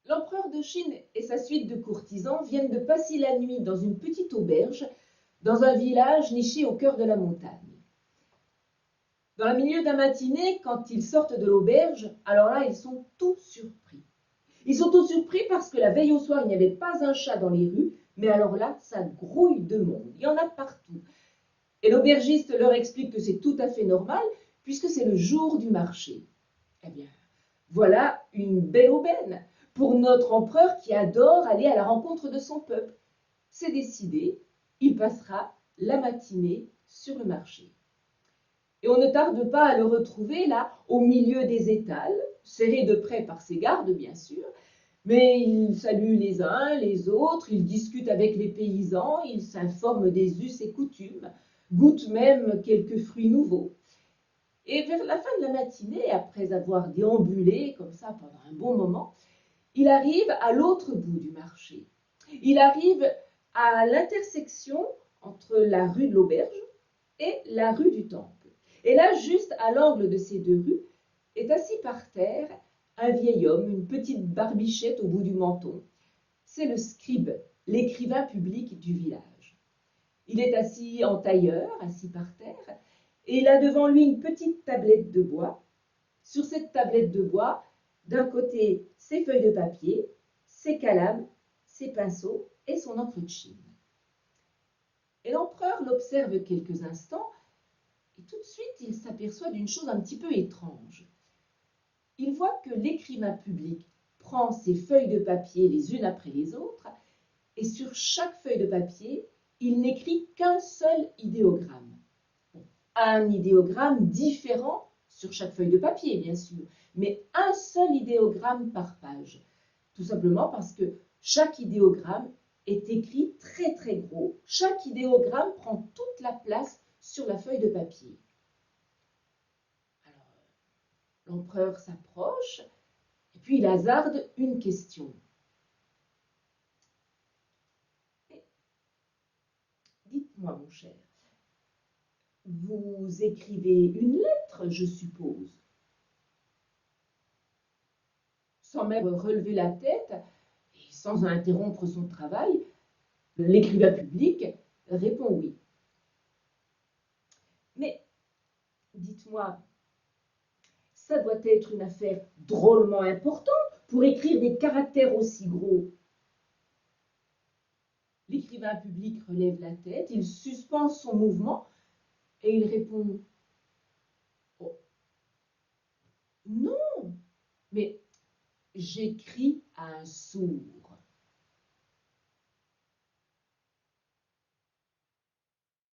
L'empereur de Chine et sa suite de courtisans viennent de passer la nuit dans une petite auberge, dans un village niché au cœur de la montagne. Dans le milieu de la matinée, quand ils sortent de l'auberge, alors là, ils sont tous surpris. Ils sont tous surpris parce que la veille au soir, il n'y avait pas un chat dans les rues, mais alors là, ça grouille de monde. Il y en a partout. Et l'aubergiste leur explique que c'est tout à fait normal, puisque c'est le jour du marché. Eh bien, voilà une belle aubaine pour notre empereur qui adore aller à la rencontre de son peuple. C'est décidé, il passera la matinée sur le marché. Et on ne tarde pas à le retrouver là, au milieu des étals, serré de près par ses gardes, bien sûr, mais il salue les uns, les autres, il discute avec les paysans, il s'informe des us et coutumes, goûte même quelques fruits nouveaux. Et vers la fin de la matinée, après avoir déambulé comme ça pendant un bon moment, il arrive à l'autre bout du marché. Il arrive à l'intersection entre la rue de l'Auberge et la rue du Temple. Et là, juste à l'angle de ces deux rues, est assis par terre un vieil homme, une petite barbichette au bout du menton. C'est le scribe, l'écrivain public du village. Il est assis en tailleur, assis par terre, et il a devant lui une petite tablette de bois. Sur cette tablette de bois, d'un côté, ses feuilles de papier, ses calames, ses pinceaux et son encre de Chine. Et l'empereur l'observe quelques instants, et tout de suite, il s'aperçoit d'une chose un petit peu étrange. Il voit que l'écrivain public prend ses feuilles de papier les unes après les autres, et sur chaque feuille de papier, il n'écrit qu'un seul idéogramme. Un idéogramme différent sur chaque feuille de papier, bien sûr, mais un seul idéogramme par page. Tout simplement parce que chaque idéogramme est écrit très très gros. Chaque idéogramme prend toute la place sur la feuille de papier. Alors, l'empereur s'approche et puis il hasarde une question. Dites-moi, mon cher, vous écrivez une lettre, je suppose? Sans même relever la tête et sans interrompre son travail, l'écrivain public répond oui. Mais dites-moi, ça doit être une affaire drôlement importante pour écrire des caractères aussi gros. L'écrivain public relève la tête, il suspend son mouvement et il répond « Oh, non, mais j'écris à un sourd. »